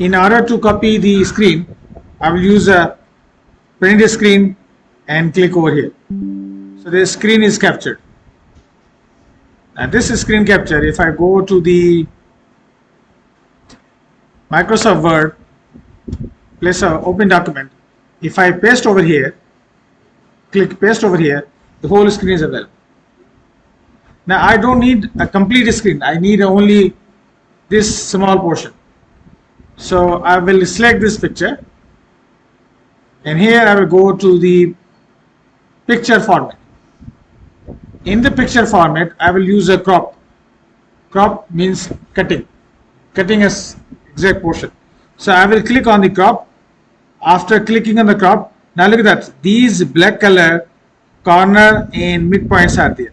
In order to copy the screen, I will use a print screen and click over here. So the screen is captured. And this is screen capture. If I go to the Microsoft Word, place an open document, if I paste over here, click paste over here, the whole screen is available. Now I don't need a complete screen, I need only this small portion. So I will select this picture, and here I will go to the picture format. In the picture format, I will use a crop. Crop means cutting a exact portion. So I will click on the crop. After clicking on the crop, now look at that, these black color corner and midpoints are there.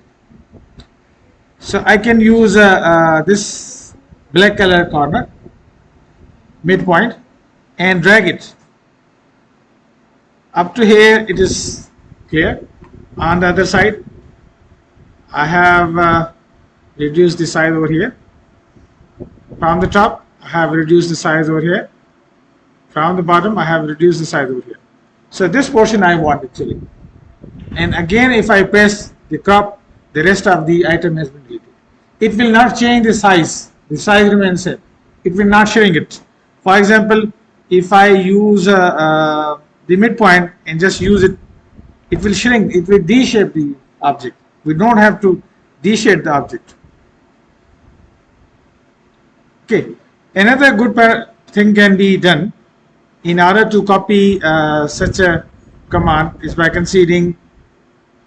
So I can use this black color corner, midpoint, and drag it up to here. It is clear. On the other side, I have reduced the size over here. From the top, I have reduced the size over here. From the bottom, I have reduced the size over here. So this portion I want actually. And again, if I press the crop, the rest of the item has been deleted. It will not change the size. The size remains same. It will not shrink it. For example, if I use the midpoint and just use it, it will shrink. It will de-shape the object. We don't have to de-shape the object. Okay. Another good thing can be done in order to copy such a command is by considering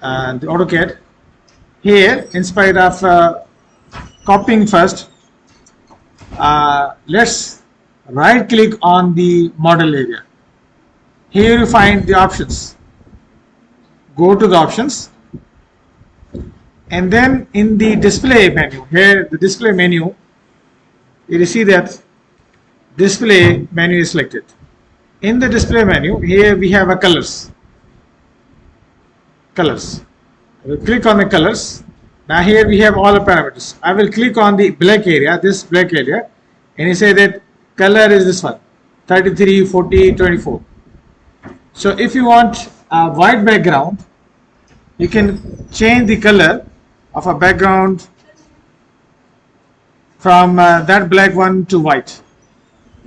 the AutoCAD. Here, in spite of copying first, let's right click on the model area. Here you find the options. Go to the options, and then in the display menu, here the display menu, you will see that display menu is selected. In the display menu, here we have a colors. I will click on the colors. Now here we have all the parameters. I will click on the black area, this black area, and you say that color is this one, 33, 40, 24. So if you want a white background, you can change the color of a background from that black one to white,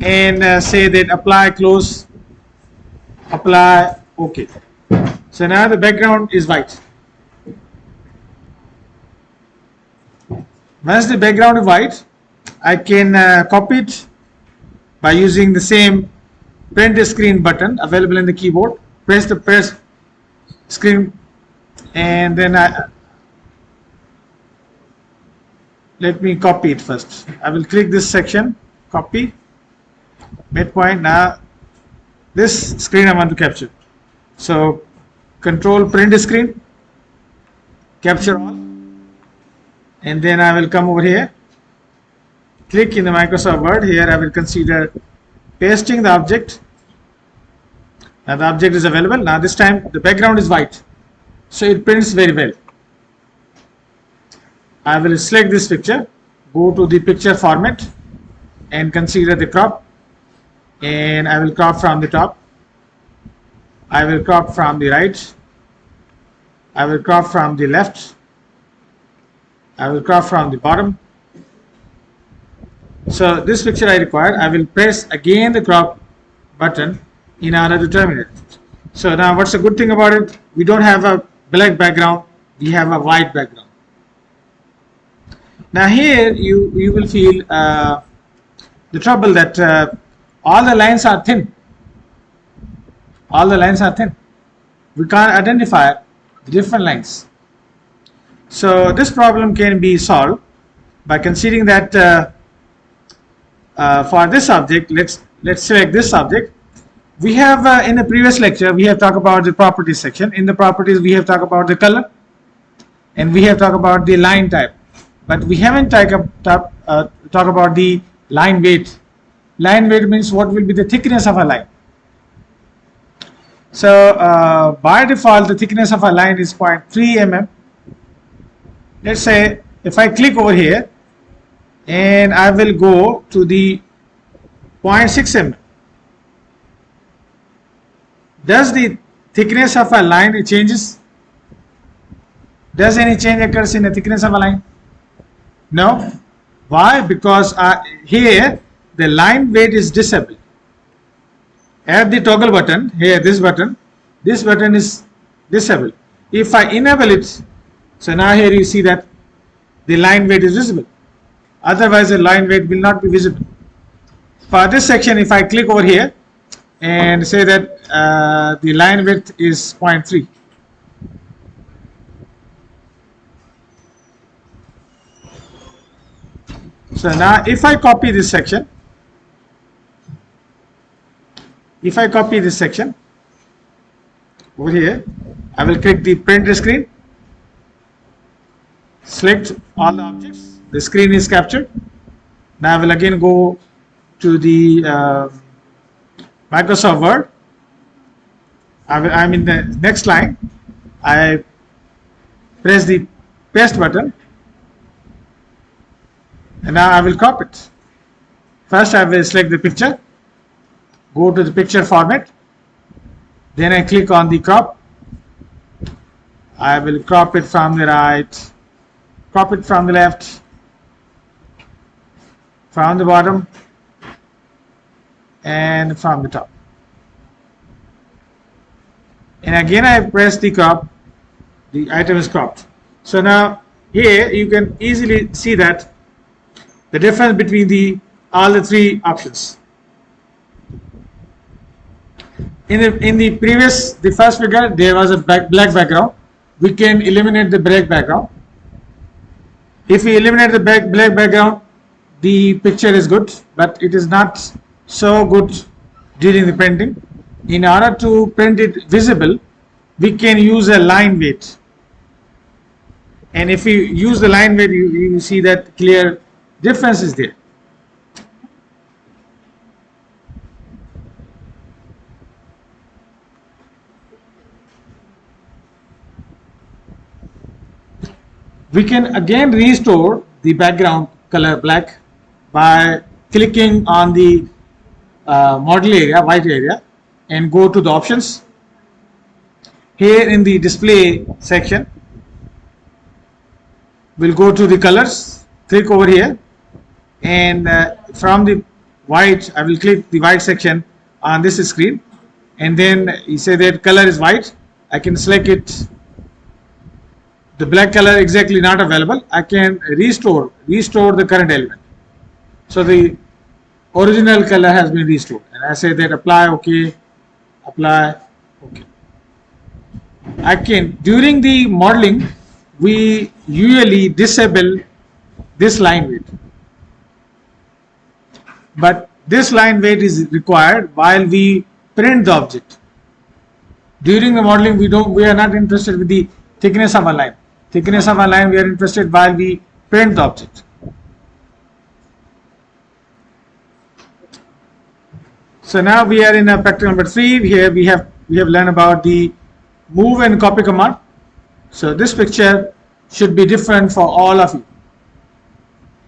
and say that apply, close, apply, OK. So now the background is white. Once the background is white, I can copy it by using the same print screen button available in the keyboard. Press the press screen, and then let me copy it first. I will click this section, copy, midpoint. Now this screen I want to capture. So control print screen, capture all, and then I will come over here, click in the Microsoft Word. Here I will consider pasting the object. Now the object is available. Now this time the background is white, so it prints very well. I will select this picture, go to the picture format, and consider the crop, and I will crop from the top, I will crop from the right, I will crop from the left, I will crop from the bottom. So this picture I require, I will press again the crop button in order to terminate it. So now what's the good thing about it? We don't have a black background, we have a white background. Now here you will feel the trouble that all the lines are thin. All the lines are thin. We can't identify the different lines. So this problem can be solved by considering that for this object, let's select this object. We have in the previous lecture we have talked about the properties section. In the properties we have talked about the color, and we have talked about the line type, but we haven't talked about the line weight. Line weight means what will be the thickness of a line. So by default the thickness of a line is 0.3 mm. Let's say if I click over here and I will go to the 0.6 mm. Does the thickness of a line changes? Does any change occurs in the thickness of a line? No. Why? Because here the line weight is disabled. At the toggle button, here this button is disabled. If I enable it, so now here you see that the line weight is visible. Otherwise the line weight will not be visible. For this section, if I click over here and say that the line width is 0.3. So now if I copy this section, over here, I will click the print screen, select all the objects, the screen is captured. Now I will again go to the Microsoft Word. I'm in the next line. I press the paste button and now I will crop it. First I will select the picture, go to the picture format, then I click on the crop. I will crop it from the right, crop it from the left, from the bottom, and from the top. And again I press the crop, the item is cropped. So now here you can easily see that the difference between all the three options. In the previous, the first figure, there was a black background. We can eliminate the black background. If we eliminate the black background, the picture is good, but it is not so good during the printing. In order to print it visible, we can use a line weight. And if we use the line weight, you see that clear difference is there. We can again restore the background color black by clicking on the model area, white area, and go to the options. Here in the display section, we'll go to the colors, click over here, and from the white, I will click the white section on this screen, and then you say that color is white. I can select it. The black color exactly not available. I can restore the current element. So the original color has been restored, and I say that apply, okay, apply, okay. I can, during the modeling, we usually disable this line weight, but this line weight is required while we print the object. During the modeling, we are not interested with the thickness of a line. Thickness of a line we are interested while we print the object. So now we are in practical number 3. Here we have learned about the move and copy command. So this picture should be different for all of you.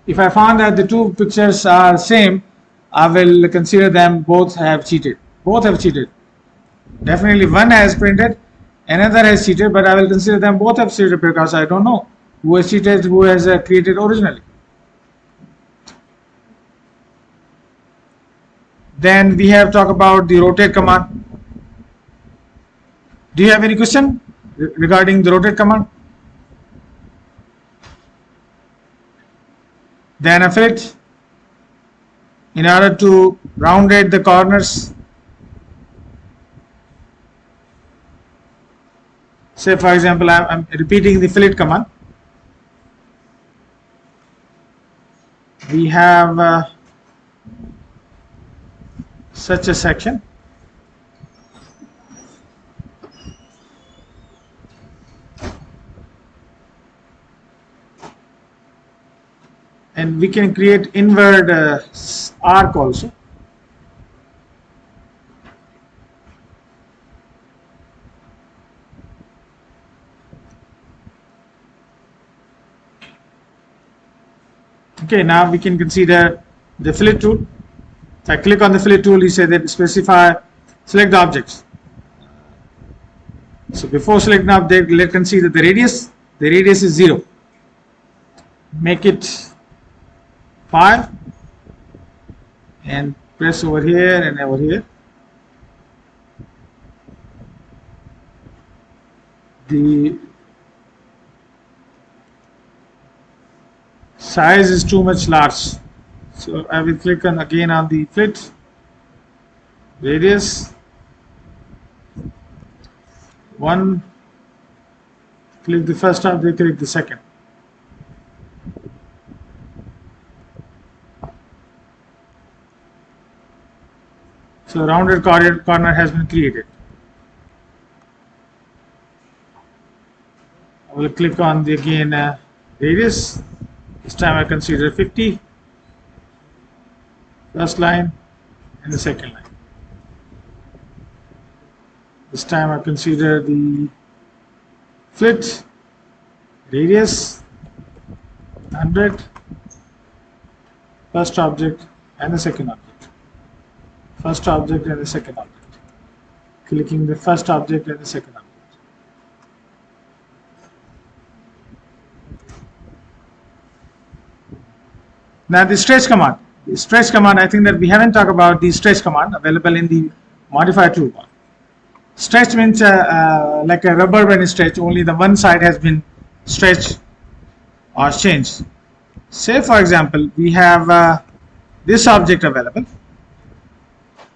If I found that the two pictures are same, I will consider them both have cheated. Both have cheated. Definitely one has printed, another has cheated, but I will consider them both have cheated because I don't know who has cheated, who has created originally. Then we have talked about the rotate command. Do you have any question regarding the rotate command? Then a fillet, in order to rounded the corners. Say for example, I'm repeating the fillet command. We have such a section. And we can create inward arc also. Okay, now we can consider the fillet tool. If I click on the fillet tool, he said that select the objects. So before selecting object, let's consider the radius. The radius is 0. Make it 5 and press over here and over here. The size is too much large, so I will click on again on the fillet radius 1, click the first object, click the second. So rounded corner has been created. I will click on the again radius. This time I consider 50, first line and the second line. This time I consider the fillet radius 100, first object and the second object. First object and the second object. Clicking the first object and the second object. Now the stretch command. The stretch command, I think that we haven't talked about the stretch command available in the modifier toolbar. Stretch means like a rubber band stretch, only the one side has been stretched or changed. Say for example, we have this object available.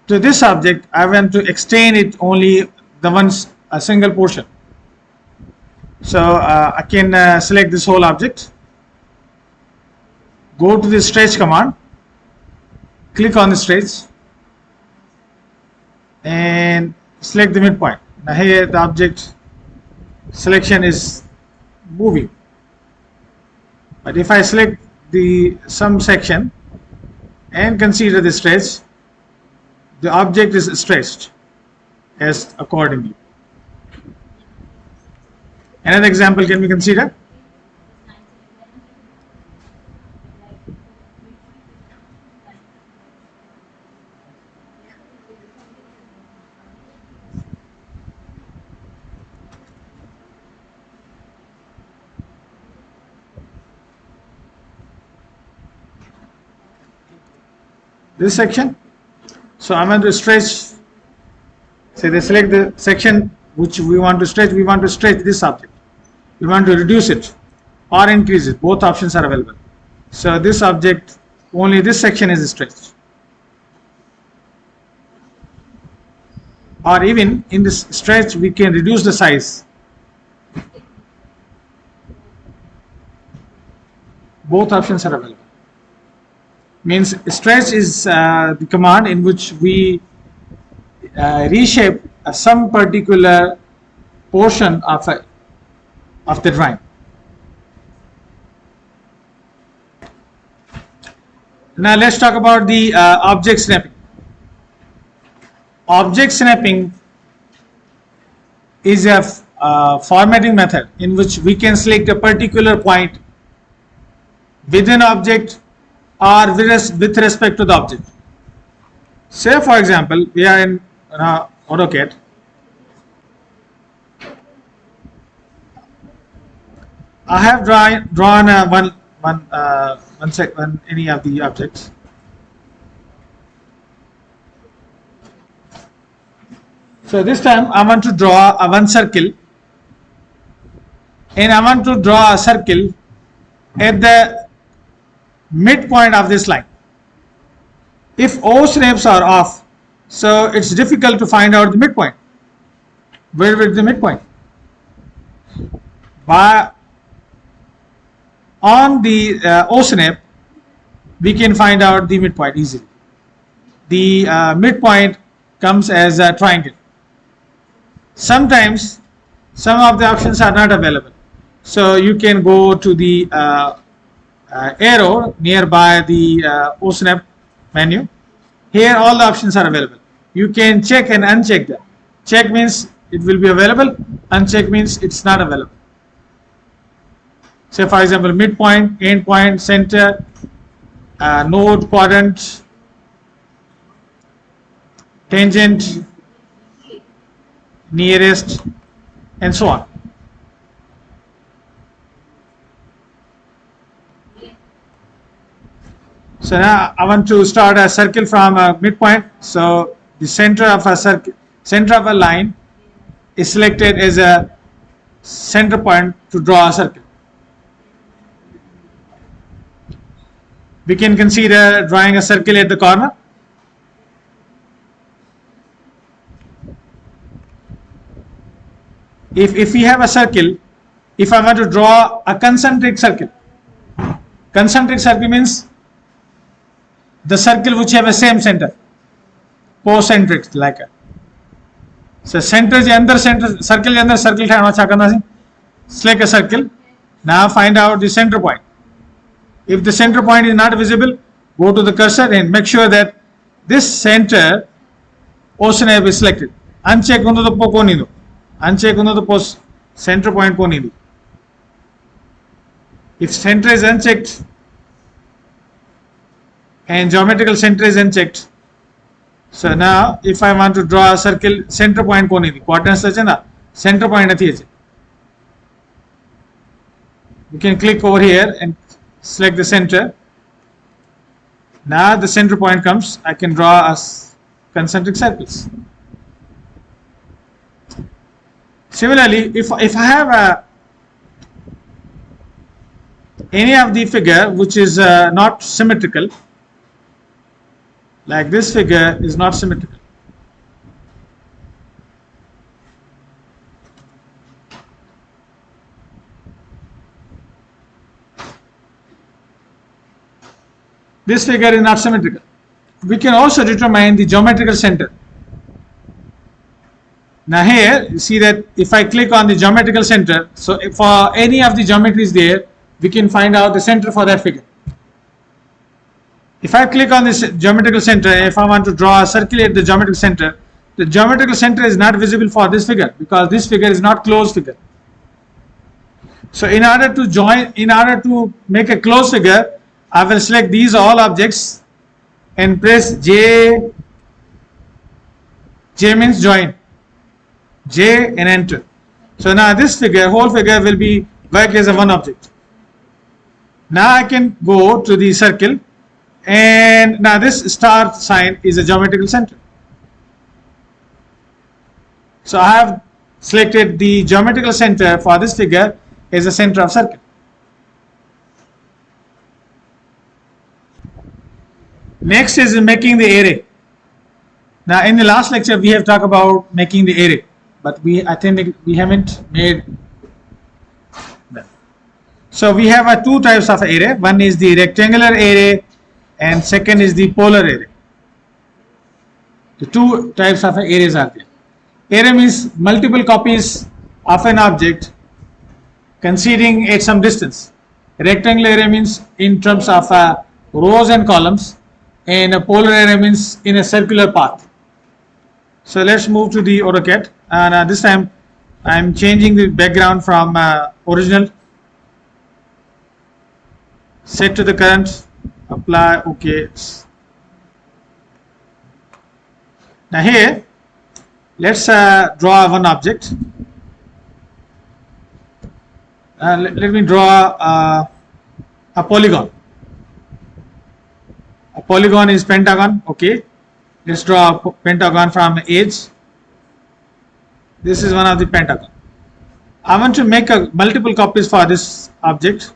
To this object, I want to extend it only a single portion. So I can select this whole object. Go to the stretch command, click on the stretch and select the midpoint. Now here the object selection is moving, but if I select some section and consider the stretch, the object is stretched as accordingly. Another example can be considered. This section, so I'm going to stretch. Say they select the section which we want to stretch. We want to stretch this object. We want to reduce it or increase it. Both options are available. So this object, only this section is stretched. Or even in this stretch, we can reduce the size. Both options are available. Means stretch is the command in which we reshape some particular portion of the drawing. Now let's talk about the object snapping. Object snapping is a formatting method in which we can select a particular point within object or with respect to the object. Say for example, we are in AutoCAD. I have drawn any of the objects. So this time I want to draw one circle, and I want to draw a circle at the midpoint of this line. If O snaps are off, so it's difficult to find out the midpoint. Where is the midpoint? On the O snap, we can find out the midpoint easily. The midpoint comes as a triangle. Sometimes some of the options are not available, so you can go to the arrow nearby the OSNAP menu. Here all the options are available. You can check and uncheck them. Check means it will be available, uncheck means it's not available. Say for example, midpoint, end point, center, node, quadrant, tangent, nearest, and so on. So now I want to start a circle from a midpoint. So the center of a circle, center of a line is selected as a center point to draw a circle. We can consider drawing a circle at the corner. If we have a circle, if I want to draw a concentric circle means the circle which have a same center, concentric like a. So center je andar center circle je andar circle thaana cha karna si select a circle. Now find out the center point. If the center point is not visible, go to the cursor and make sure that this center portion have been selected. Uncheck undo the koni do. Uncheck undo the post center point koni do. If center is unchecked and geometrical center is unchecked, so now if I want to draw a circle, center point koni do. Quadrants ache na center point nathi ache. You can click over here and select the center. Now the center point comes. I can draw as concentric circles. Similarly, if I have any of the figure which is not symmetrical, like this figure is not symmetrical. This figure is not symmetrical. We can also determine the geometrical center. Now here you see that if I click on the geometrical center, so if for any of the geometries there, we can find out the center for that figure. If I click on this geometrical center, if I want to draw a circle at the geometrical center is not visible for this figure because this figure is not closed figure. So in order to make a closed figure, I will select these all objects and press J. J means join. J and enter. So now this whole figure will be work as a one object. Now I can go to the circle, and now this star sign is a geometrical center. So I have selected the geometrical center for this figure as a center of circle. Next is making the array. Now in the last lecture we have talked about making the array, but I think we haven't made that. So we have two types of array. One is the rectangular array and second is the polar array. The two types of arrays are there. Array means multiple copies of an object coinciding at some distance. Rectangular array means in terms of rows and columns, and a polar array means in a circular path. So let's move to the AutoCAD, and this time I am changing the background from original, set to the current, apply, OK. Now here let's draw one object. Let me draw a polygon. A polygon is pentagon. Okay, let's draw a pentagon from edge. This is one of the pentagon. I want to make multiple copies for this object.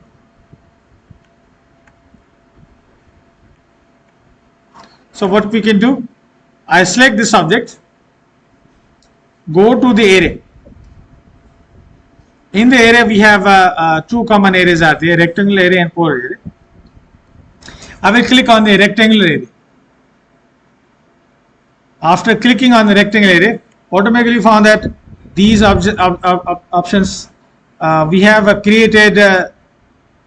So what we can do, I select this object, go to the array. In the array we have two common arrays are there, rectangular array and polar array. I will click on the rectangular array. After clicking on the rectangular array, automatically found that these options we have created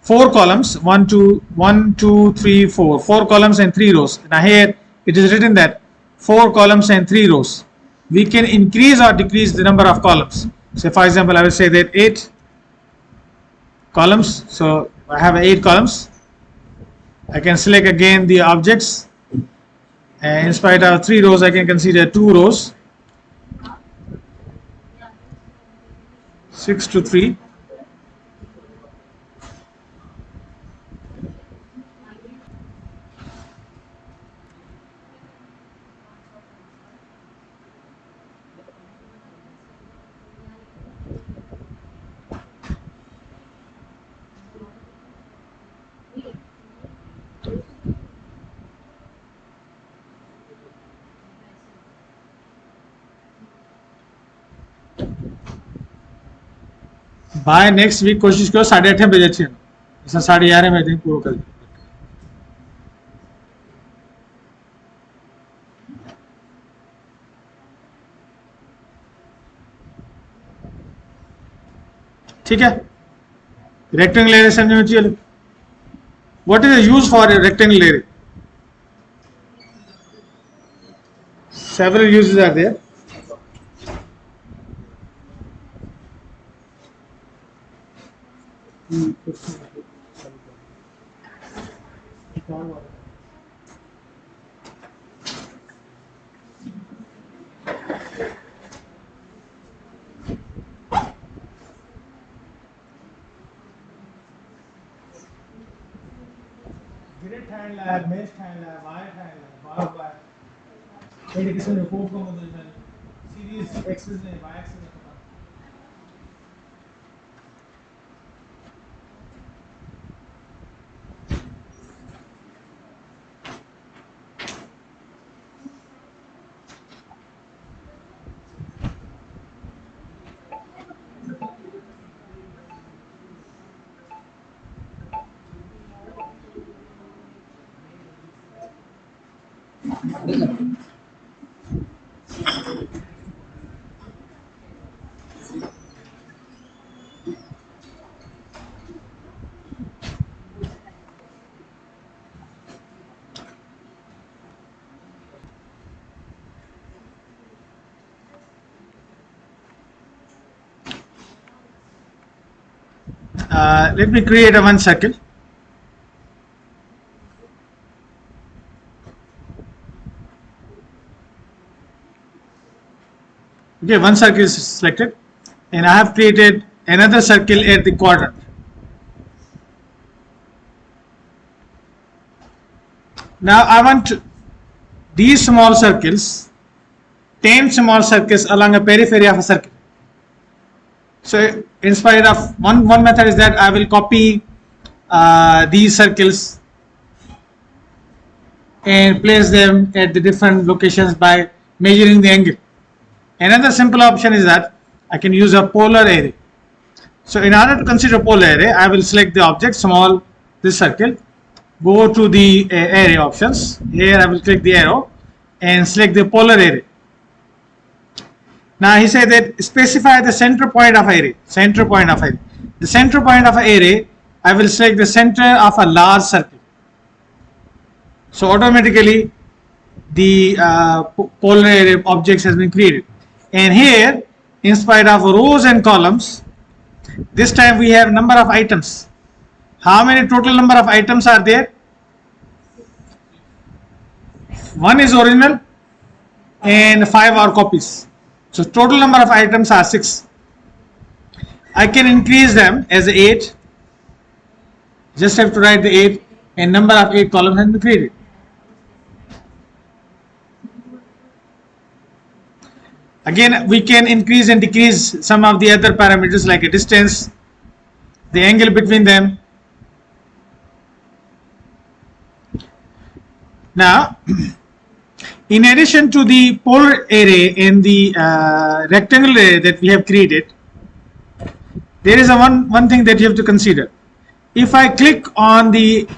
4 columns, 1, 2, 3, 4 columns and 3 rows. Now here it is written that 4 columns and 3 rows. We can increase or decrease the number of columns. So for example, I will say that 8 columns. So I have 8 columns. I can select again the objects And in spite of 3 rows, I can consider 2 rows. 6 to 3. By next week कोशिश करो 8:30 बजे अच्छे ऐसा 11:30 बजे पूरा कर ठीक है रेक्टेंगल एरे समझ में चाहिए what is the use for rectangle array several uses are there Direct hand lab, mesh hand lab, wire hand lab, barbed wire. ये किसी ने कोड को मतलब जाने सीरीज एक्सेस नहीं वाई एक्सेस नहीं पता let me create a one circle. Okay, one circle is selected, and I have created another circle at the quadrant. Now I want these small circles, 10 small circles along a periphery of a circle. So in spite of one method is that I will copy these circles and place them at the different locations by measuring the angle. Another simple option is that I can use a polar array. So in order to consider polar array, I will select the object small, this circle, go to the array options. Here I will click the arrow and select the polar array. Now he said that specify the center point of array. Center point of array. The center point of array, I will select the center of a large circle. So automatically the polar array objects has been created. And here, in spite of rows and columns, this time we have number of items. How many total number of items are there? One is original and 5 are copies. So total number of items are 6. I can increase them as 8. Just have to write the 8 and number of 8 columns has been created. Again, we can increase and decrease some of the other parameters like a distance, the angle between them. Now, in addition to the polar array and the rectangle array that we have created, there is a one thing that you have to consider. If I click on the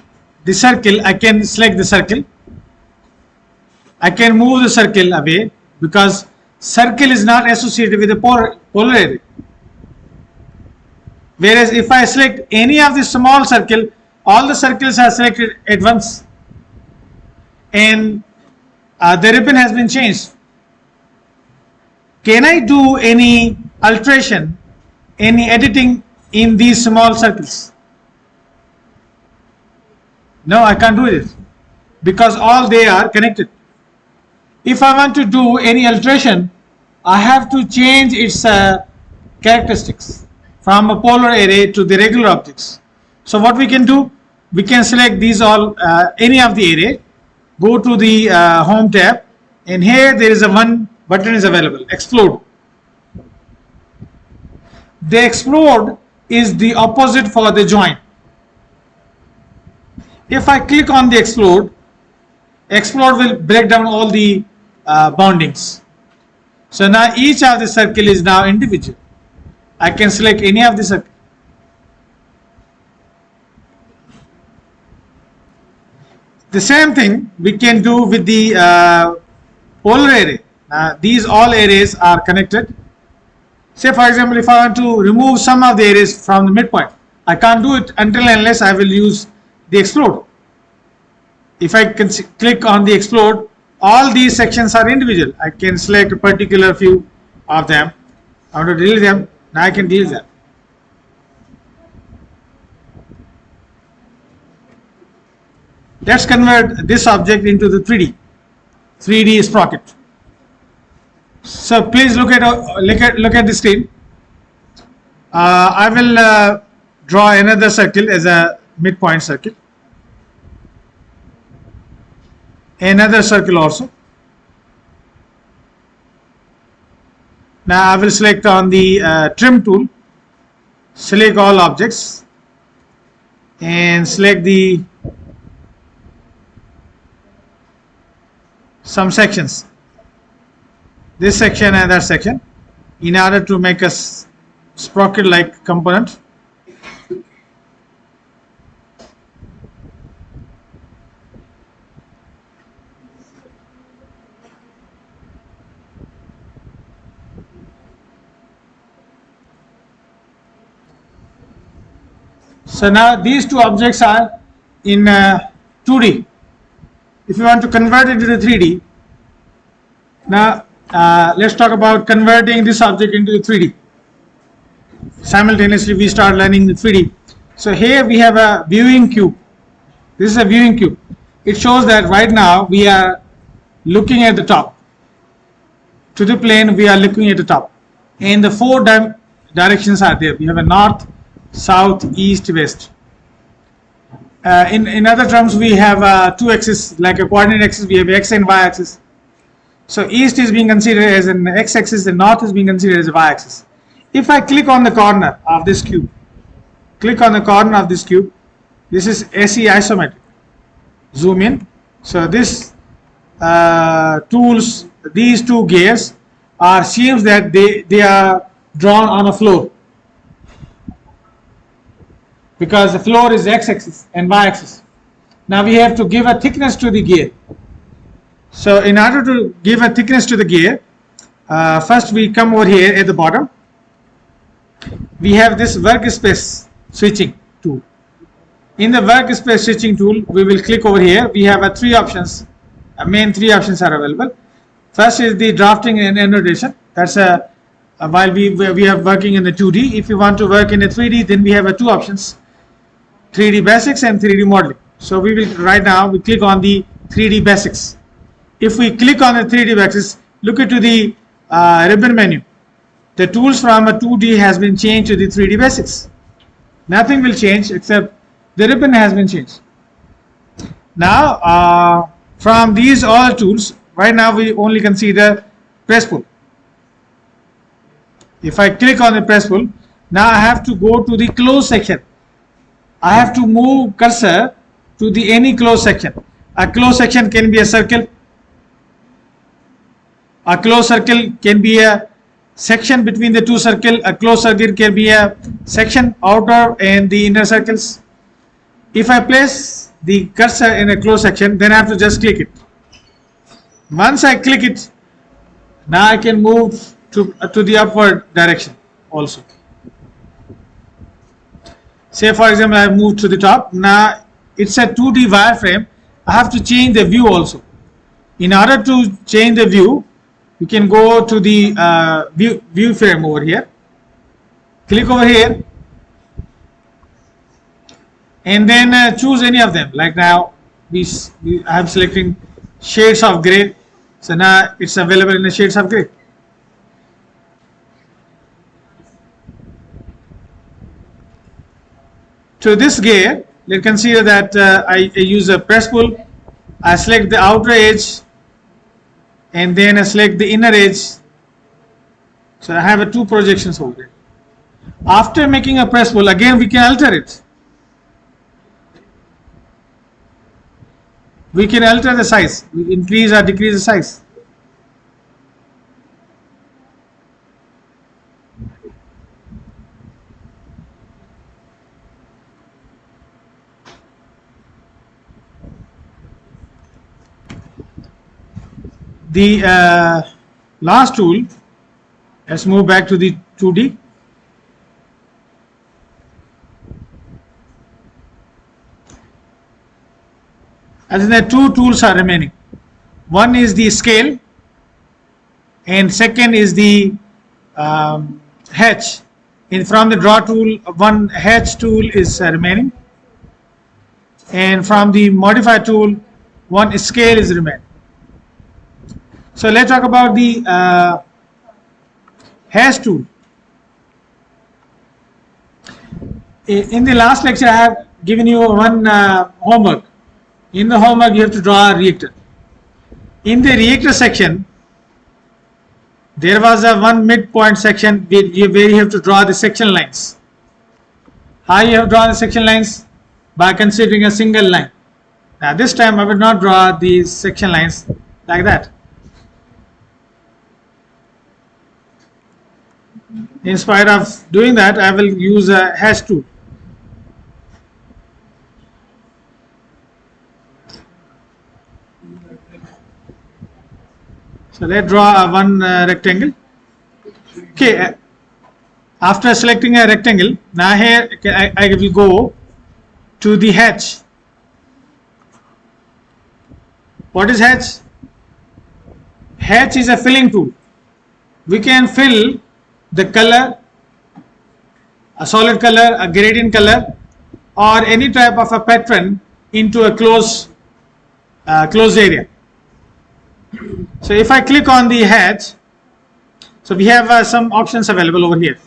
circle, I can select the circle. I can move the circle away because circle is not associated with the polar array. Whereas if I select any of the small circle, all the circles are selected at once. And the ribbon has been changed. Can I do any alteration, any editing in these small circles? No, I can't do it because all they are connected. If I want to do any alteration, I have to change its characteristics from a polar array to the regular objects. So what we can do, we can select these all, any of the array, go to the home tab, and here there is a one button is available, explode. The explode is the opposite for the join. If I click on the explode will break down all the boundings. So now each of the circle is now individual. I can select any of the circle. The same thing we can do with the polar array. These all arrays are connected. Say for example, if I want to remove some of the arrays from the midpoint, I can't do it until unless I will use the explode. If I can click on the explode, all these sections are individual. I can select a particular few of them. I want to delete them. Now I can delete them. Let's convert this object into the 3D sprocket. So please look at the screen. I will draw another circle as a midpoint circle. Another circle also. Now I will select on the trim tool, select all objects, and select the some sections, this section and that section, in order to make a sprocket like component. So now these two objects are in 2D. If you want to convert it into the 3D, now let's talk about converting this object into the 3D. Simultaneously we start learning the 3D. So here we have a viewing cube. This is a viewing cube. It shows that right now we are looking at the top. To the plane we are looking at the top. And the four directions are there. We have a north, south, east, west. In other terms, we have two axes, like a coordinate axis. We have x and y axis. So east is being considered as an x axis, and north is being considered as a y axis. If I click on the corner of this cube, this is SE isometric. Zoom in. So this these two gears seems that they are drawn on a floor, because the floor is x-axis and y-axis. Now we have to give a thickness to the gear. So in order to give a thickness to the gear, first we come over here at the bottom. We have this workspace switching tool. In the workspace switching tool, we will click over here. We have three options. Main three options are available. First is the drafting and annotation. That's while we are working in the 2D. If you want to work in a 3D, then we have two options: 3D basics and 3D modeling. So we will right now we click on the 3D basics. If we click on the 3D basics, look into the ribbon menu. The tools from a 2D has been changed to the 3D basics. Nothing will change except the ribbon has been changed. Now from these all tools, right now we only consider press pull. If I click on the press pull, now I have to go to the close section. I have to move cursor to the any closed section. A closed section can be a circle. A closed circle can be a section between the two circles. A closed circle can be a section outer and the inner circles. If I place the cursor in a closed section, then I have to just click it. Once I click it, now I can move to the upward direction also. Say for example, I move to the top. Now it's a 2D wireframe. I have to change the view also. In order to change the view, you can go to the view frame over here. Click over here, and then choose any of them. Like now, I am selecting shades of gray. So now it's available in the shades of gray. To this gear, let's consider that I use a press pull. I select the outer edge and then I select the inner edge. So I have two projections over there. After making a press pull, again we can alter it. We can alter the size, we increase or decrease the size. The last tool, let's move back to the 2D. As in, two tools are remaining. One is the scale, and second is the hatch. And from the draw tool, one hatch tool is remaining, and from the modify tool, one scale is remaining. So let's talk about the hatch tool. In the last lecture, I have given you one homework. In the homework, you have to draw a reactor. In the reactor section, there was a one midpoint section where you have to draw the section lines. How you have drawn the section lines? By considering a single line. Now this time I will not draw these section lines like that. In spite of doing that, I will use a hatch tool. So let's draw one rectangle. Okay, after selecting a rectangle, now here I will go to the hatch. What is hatch? Hatch is a filling tool. We can fill the color, a solid color, a gradient color, or any type of a pattern into a closed area. So if I click on the hatch, so we have some options available over here.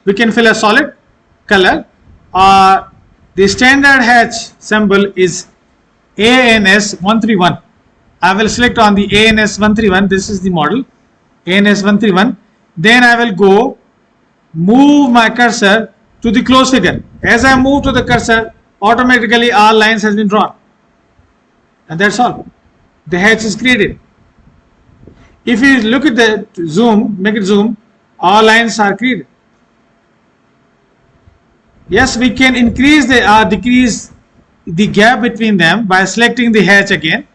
We can fill a solid color, or the standard hatch symbol is ANS131. I will select on the ANS131. This is the model ANS131. Then I will go move my cursor to the close figure. As I move to the cursor, automatically all lines has been drawn, and that's all. The hatch is created. If you look at the zoom, make it zoom, all lines are created. Yes, we can increase the or decrease the gap between them by selecting the hatch again.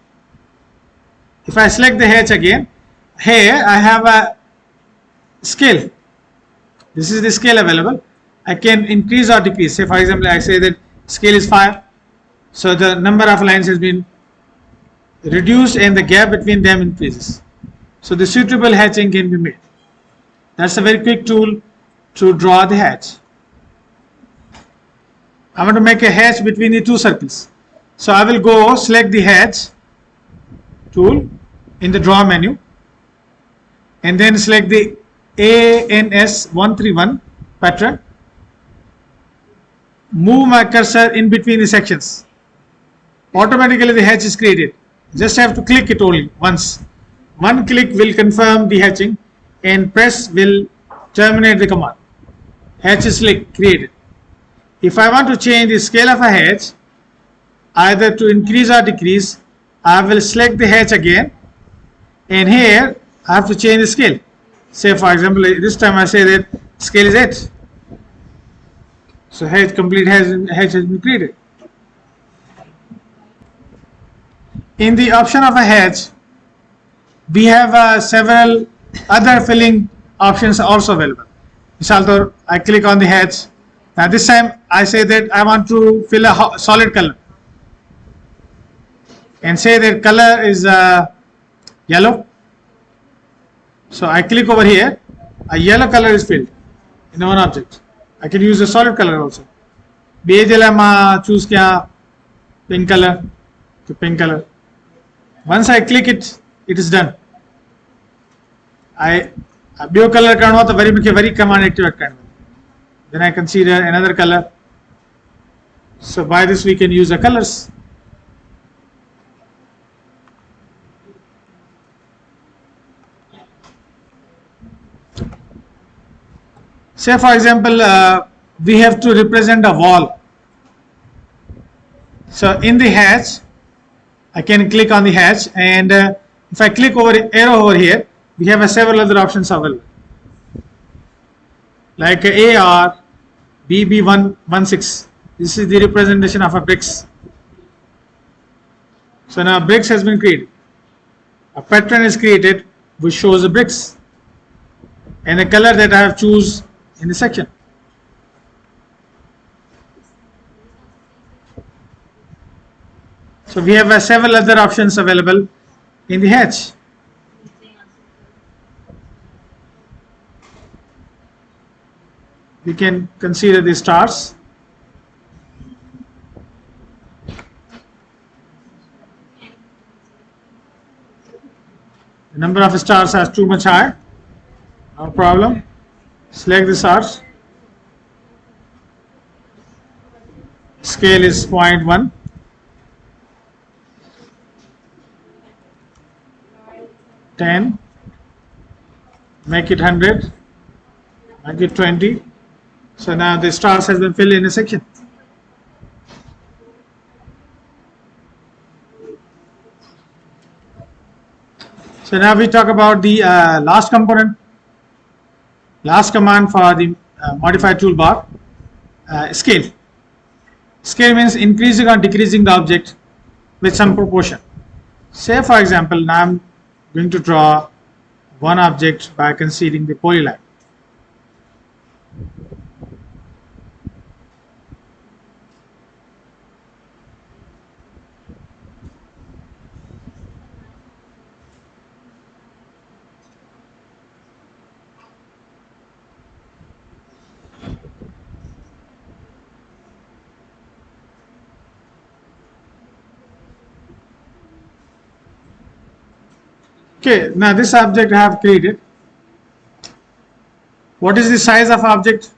If I select the hatch again, here I have a scale. This is the scale available. I can increase or decrease. Say for example, I say that scale is 5, so the number of lines has been reduced and the gap between them increases. So the suitable hatching can be made. That's a very quick tool to draw the hatch. I want to make a hatch between the two circles. So I will go select the hatch tool in the draw menu and then select the ANS131 pattern. Move my cursor in between the sections. Automatically the hatch is created. Just have to click it only once. One click will confirm the hatching and press will terminate the command. Hatch is created. If I want to change the scale of a hatch, either to increase or decrease, I will select the hatch again, and here I have to change the scale. Say for example, this time I say that scale is 8. So complete hatch has been created. In the option of a hatch, we have several other filling options also available. Misal I click on the hatch. Now this time I say that I want to fill a solid color and say that color is yellow. So I click over here, a yellow color is filled in one object. I can use a solid color also. Choose pink color to pink color. Once I click it, it is done. ॿियो colour करणो आहे त worry मूंखे worry command activate करणी पवंदी. Then I consider another color. So by this we can use the colors. Say for example, we have to represent a wall. So in the hatch, I can click on the hatch, and if I click over arrow over here, we have several other options available, like AR BB116. This is the representation of a bricks. So now bricks has been created. A pattern is created which shows the bricks and the color that I have choose in the section. So we have several other options available in the hatch. We can consider the stars. The number of stars is too much high. No problem. Select the stars. Scale is 0.1. Make it 100, make it 20. So now the stars has been filled in a section. So now we talk about the last component, last command for the modified toolbar, scale. Scale means increasing or decreasing the object with some proportion. Say for example, now I'm going to draw one object by considering the polyline. Okay, now this object I have created. What is the size of object?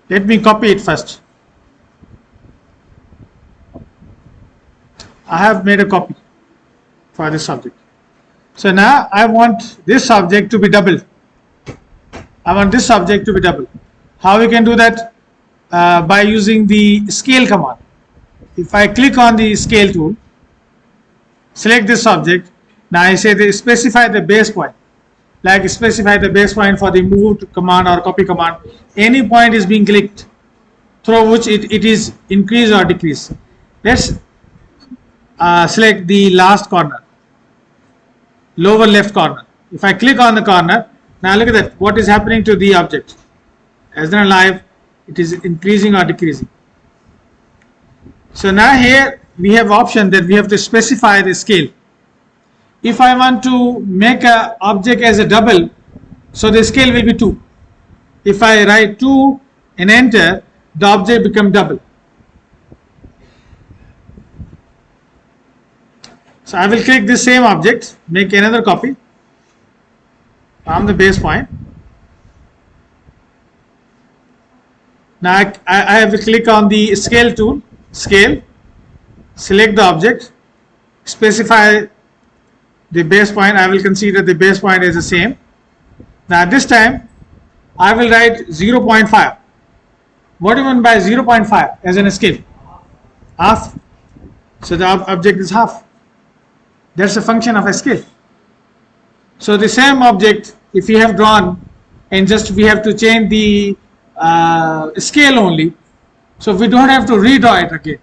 Let me copy it first. I have made a copy for this object. So now I want this object to be double. I want this object to be double. How we can do that? By using the scale command. If I click on the scale tool, select this object. Now I say they specify the base point, like specify the base point for the move command or copy command. Any point is being clicked through which it is increase or decrease. Let's select the last corner, lower left corner. If I click on the corner, now look at that, what is happening to the object. As in live, it is increasing or decreasing. So now here we have option that we have to specify the scale. If I want to make a object as a double, so the scale will be 2. If I write 2 and enter, the object become double. So I will click this same object, make another copy from the base point. Now I have to click on the scale tool, scale, select the object, specify the base point. I will consider the base point is the same. Now this time I will write 0.5. What do you mean by 0.5 as in a scale? Half. So the object is half. That's a function of a scale. So the same object, if we have drawn and just we have to change the scale only, so we don't have to redraw it again.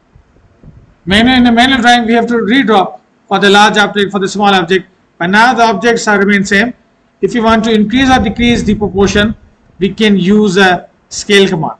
In the manual drawing we have to redraw for the large object, for the small object, but now the objects are remain same. If you want to increase or decrease the proportion, we can use a scale command.